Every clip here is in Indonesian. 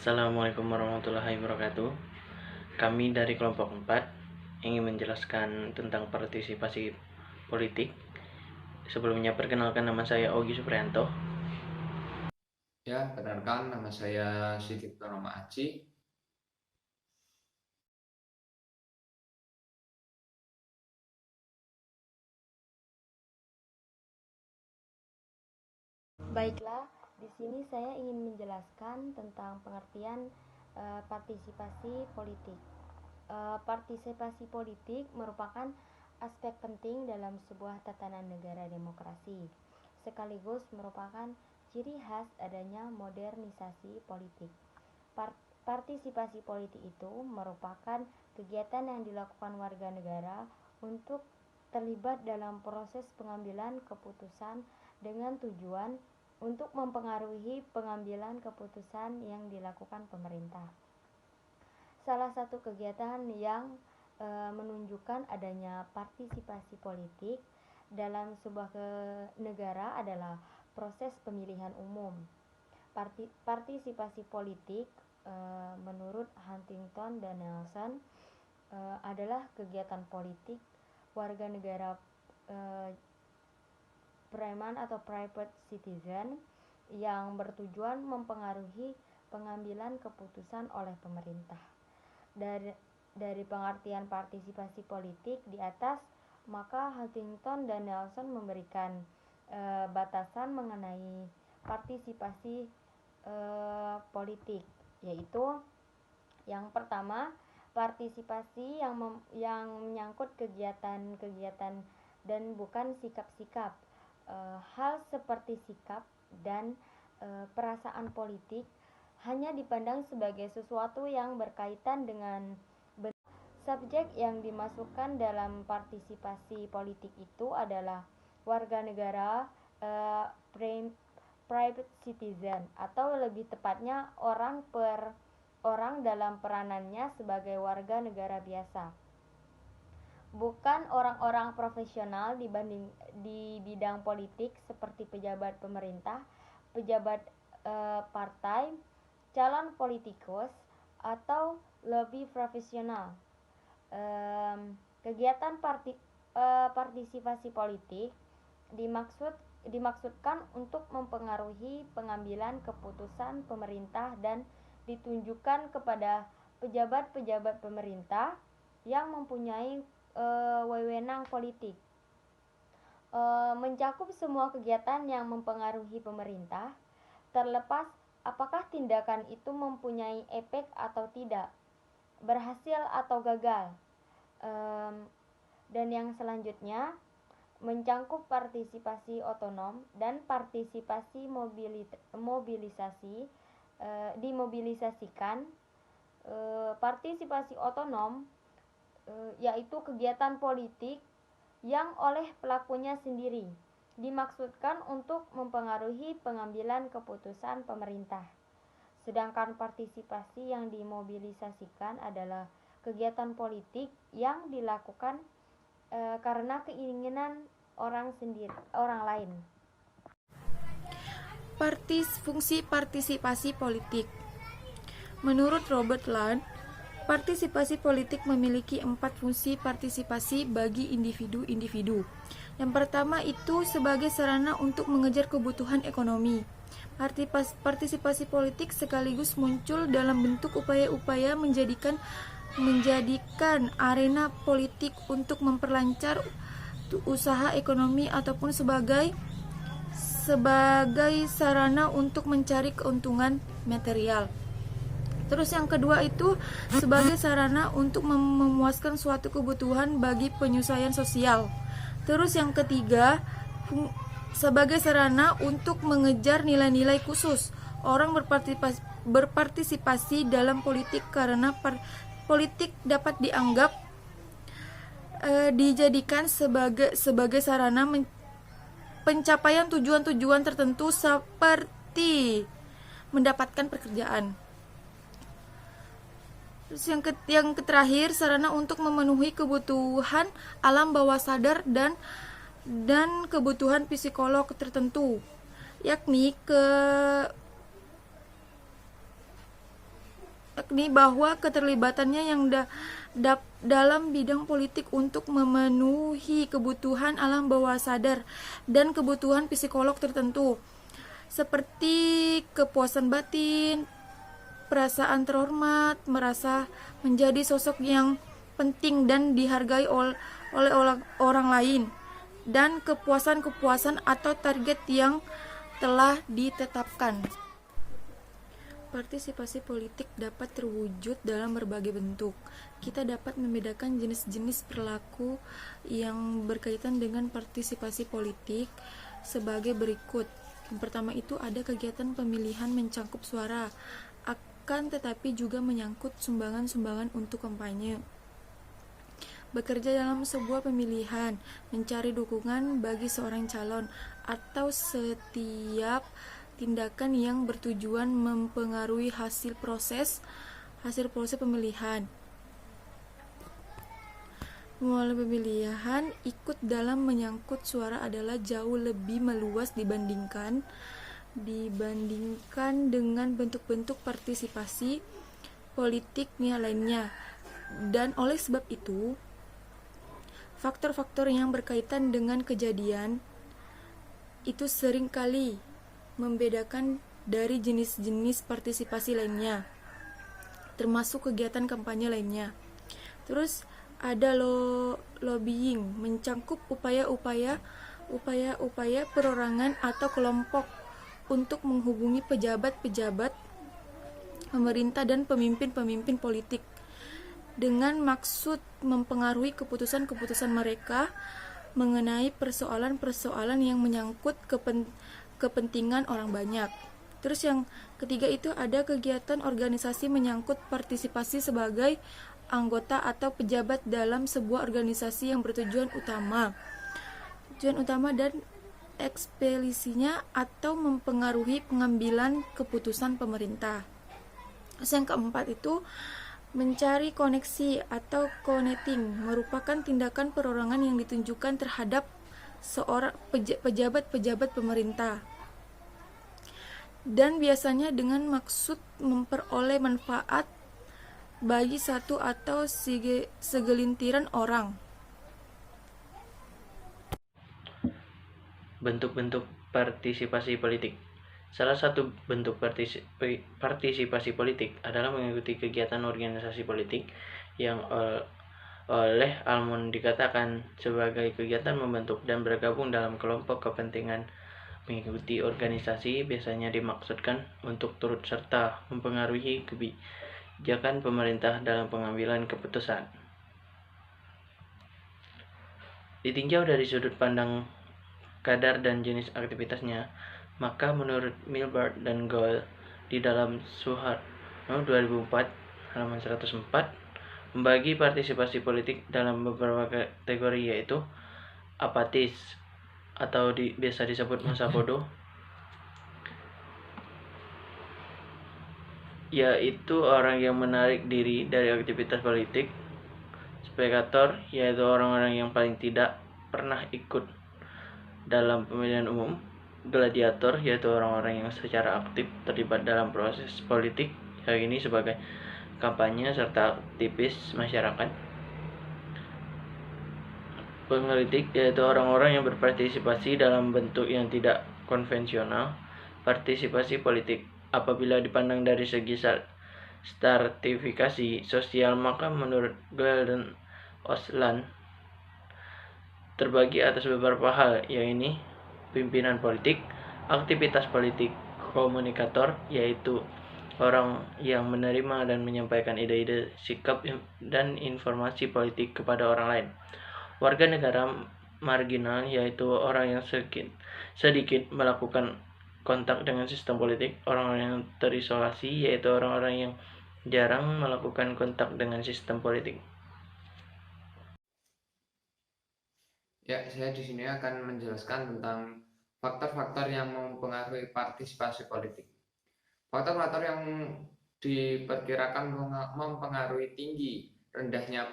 Assalamualaikum warahmatullahi wabarakatuh. Kami dari kelompok 4 ingin menjelaskan tentang partisipasi politik. Sebelumnya perkenalkan, nama saya Ogi Supriyanto. Ya, perkenalkan nama saya Sigit Pranoma Aci. Baiklah, di sini saya ingin menjelaskan tentang pengertian partisipasi politik. Partisipasi politik merupakan aspek penting dalam sebuah tatanan negara demokrasi, sekaligus merupakan ciri khas adanya modernisasi politik. Partisipasi politik itu merupakan kegiatan yang dilakukan warga negara untuk terlibat dalam proses pengambilan keputusan dengan tujuan untuk mempengaruhi pengambilan keputusan yang dilakukan pemerintah. Salah satu kegiatan yang menunjukkan adanya partisipasi politik dalam sebuah negara adalah proses pemilihan umum. Partisipasi politik menurut Huntington dan Nelson adalah kegiatan politik warga negara preman atau private citizen yang bertujuan mempengaruhi pengambilan keputusan oleh pemerintah. Dari pengertian partisipasi politik di atas, maka Huntington dan Nelson memberikan batasan mengenai partisipasi politik, yaitu yang pertama, partisipasi yang menyangkut kegiatan-kegiatan dan bukan sikap-sikap. Hal seperti sikap dan perasaan politik hanya dipandang sebagai sesuatu yang berkaitan dengan subjek yang dimasukkan dalam partisipasi politik itu adalah warga negara private citizen, atau lebih tepatnya orang per orang dalam peranannya sebagai warga negara biasa, bukan orang-orang profesional di bidang politik seperti pejabat pemerintah, pejabat partai, calon politikus, atau lobby profesional. Kegiatan partisipasi politik dimaksudkan untuk mempengaruhi pengambilan keputusan pemerintah dan ditunjukkan kepada pejabat-pejabat pemerintah yang mempunyai wewenang politik. Mencakup semua kegiatan yang mempengaruhi pemerintah, terlepas apakah tindakan itu mempunyai efek atau tidak, berhasil atau gagal. Dan yang selanjutnya mencangkup partisipasi otonom dan partisipasi dimobilisasikan. Partisipasi otonom yaitu kegiatan politik yang oleh pelakunya sendiri dimaksudkan untuk mempengaruhi pengambilan keputusan pemerintah. Sedangkan partisipasi yang dimobilisasikan adalah kegiatan politik yang dilakukan karena keinginan orang lain. Fungsi partisipasi politik. Menurut Robert Land, partisipasi politik memiliki 4 fungsi partisipasi bagi individu-individu. Yang pertama itu sebagai sarana untuk mengejar kebutuhan ekonomi. Partisipasi politik sekaligus muncul dalam bentuk upaya-upaya menjadikan arena politik untuk memperlancar usaha ekonomi ataupun sebagai sarana untuk mencari keuntungan material. Terus yang kedua itu sebagai sarana untuk memuaskan suatu kebutuhan bagi penyelesaian sosial. Terus yang ketiga sebagai sarana untuk mengejar nilai-nilai khusus. Orang berpartisipasi dalam politik karena politik dapat dianggap dijadikan sebagai sarana pencapaian tujuan-tujuan tertentu seperti mendapatkan pekerjaan. Terus yang terakhir, sarana untuk memenuhi kebutuhan alam bawah sadar dan kebutuhan psikolog tertentu, yakni yakni bahwa keterlibatannya yang dalam bidang politik untuk memenuhi kebutuhan alam bawah sadar dan kebutuhan psikolog tertentu seperti kepuasan batin, perasaan terhormat, merasa menjadi sosok yang penting dan dihargai oleh orang lain, dan kepuasan-kepuasan atau target yang telah ditetapkan. Partisipasi politik dapat terwujud dalam berbagai bentuk. Kita dapat membedakan jenis-jenis perilaku yang berkaitan dengan partisipasi politik sebagai berikut. Yang pertama itu ada kegiatan pemilihan mencangkup suara, akan tetapi juga menyangkut sumbangan-sumbangan untuk kampanye. Bekerja dalam sebuah pemilihan, mencari dukungan bagi seorang calon, atau setiap tindakan yang bertujuan mempengaruhi hasil proses pemilihan. Melalui pemilihan, ikut dalam menyangkut suara adalah jauh lebih meluas dibandingkan dengan bentuk-bentuk partisipasi politiknya lainnya. Dan oleh sebab itu, faktor-faktor yang berkaitan dengan kejadian itu seringkali membedakan dari jenis-jenis partisipasi lainnya, termasuk kegiatan kampanye lainnya. Terus ada lobbying, mencangkup upaya-upaya perorangan atau kelompok untuk menghubungi pejabat-pejabat pemerintah dan pemimpin-pemimpin politik dengan maksud mempengaruhi keputusan-keputusan mereka mengenai persoalan-persoalan yang menyangkut kepentingan orang banyak. Terus yang ketiga itu ada kegiatan organisasi menyangkut partisipasi sebagai anggota atau pejabat dalam sebuah organisasi yang bertujuan utama dan ekspedisinya atau mempengaruhi pengambilan keputusan pemerintah. Terus yang keempat itu mencari koneksi atau connecting, merupakan tindakan perorangan yang ditunjukkan terhadap seorang pejabat-pejabat pemerintah, dan biasanya dengan maksud memperoleh manfaat bagi satu atau segelintiran orang. Bentuk-bentuk partisipasi politik. Salah satu bentuk partisipasi politik adalah mengikuti kegiatan organisasi politik yang oleh Almond dikatakan sebagai kegiatan membentuk dan bergabung dalam kelompok kepentingan. Mengikuti organisasi biasanya dimaksudkan untuk turut serta mempengaruhi kebijakan pemerintah dalam pengambilan keputusan. Ditinjau dari sudut pandang kadar dan jenis aktivitasnya, maka menurut Milbard dan Goel di dalam Suharto 2004 halaman 104 membagi partisipasi politik dalam beberapa kategori, yaitu apatis atau biasa disebut masa bodoh, yaitu orang yang menarik diri dari aktivitas politik. Spektator, yaitu orang-orang yang paling tidak pernah ikut dalam pemilihan umum. Gladiator, yaitu orang-orang yang secara aktif terlibat dalam proses politik, hal ini sebagai kampanye serta aktivis masyarakat. Pengkritik, yaitu orang-orang yang berpartisipasi dalam bentuk yang tidak konvensional. Partisipasi politik apabila dipandang dari segi stratifikasi sosial, maka menurut Goel dan Osland terbagi atas beberapa hal, yaitu pimpinan politik, aktivitas politik, komunikator, yaitu orang yang menerima dan menyampaikan ide-ide, sikap, dan informasi politik kepada orang lain. Warga negara marginal, yaitu orang yang sedikit melakukan kontak dengan sistem politik. Orang-orang yang terisolasi, yaitu orang-orang yang jarang melakukan kontak dengan sistem politik. Ya, saya di sini akan menjelaskan tentang faktor-faktor yang mempengaruhi partisipasi politik. Faktor-faktor yang diperkirakan mempengaruhi tinggi rendahnya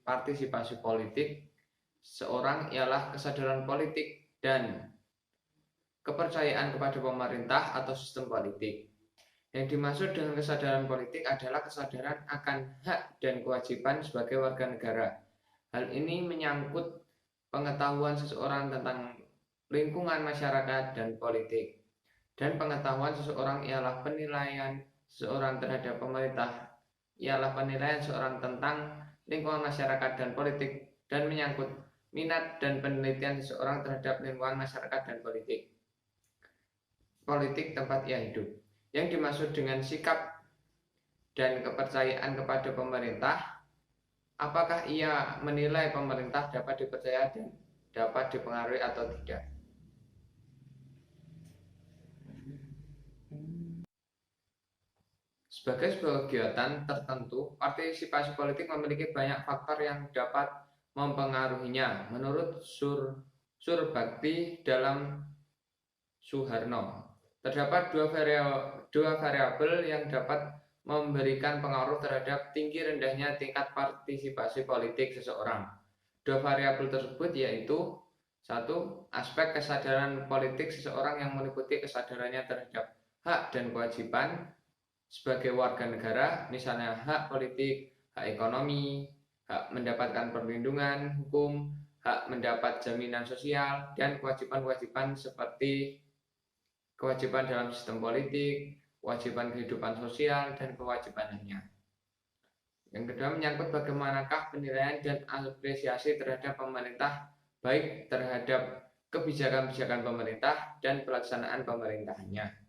partisipasi politik seorang ialah kesadaran politik dan kepercayaan kepada pemerintah atau sistem politik. Yang dimaksud dengan kesadaran politik adalah kesadaran akan hak dan kewajiban sebagai warga negara. Hal ini menyangkut pengetahuan seseorang tentang lingkungan masyarakat dan politik. Dan pengetahuan seseorang ialah penilaian seseorang terhadap pemerintah, ialah penilaian seseorang tentang lingkungan masyarakat dan politik, dan menyangkut minat dan penelitian seseorang terhadap lingkungan masyarakat dan politik. Politik tempat ia hidup. Yang dimaksud dengan sikap dan kepercayaan kepada pemerintah, apakah ia menilai pemerintah dapat dipercaya dan dapat dipengaruhi atau tidak. Sebagai sebuah kegiatan tertentu, partisipasi politik memiliki banyak faktor yang dapat mempengaruhinya. Menurut Surbakti dalam Suharno, terdapat dua variabel yang dapat memberikan pengaruh terhadap tinggi rendahnya tingkat partisipasi politik seseorang. Dua variabel tersebut yaitu: satu, aspek kesadaran politik seseorang yang meliputi kesadarannya terhadap hak dan kewajiban sebagai warga negara, misalnya hak politik, hak ekonomi, hak mendapatkan perlindungan hukum, hak mendapat jaminan sosial, dan kewajiban-kewajiban seperti kewajiban dalam sistem politik, kewajiban kehidupan sosial, dan kewajiban lainnya. Yang kedua, menyangkut bagaimanakah penilaian dan apresiasi terhadap pemerintah, baik terhadap kebijakan-kebijakan pemerintah dan pelaksanaan pemerintahannya.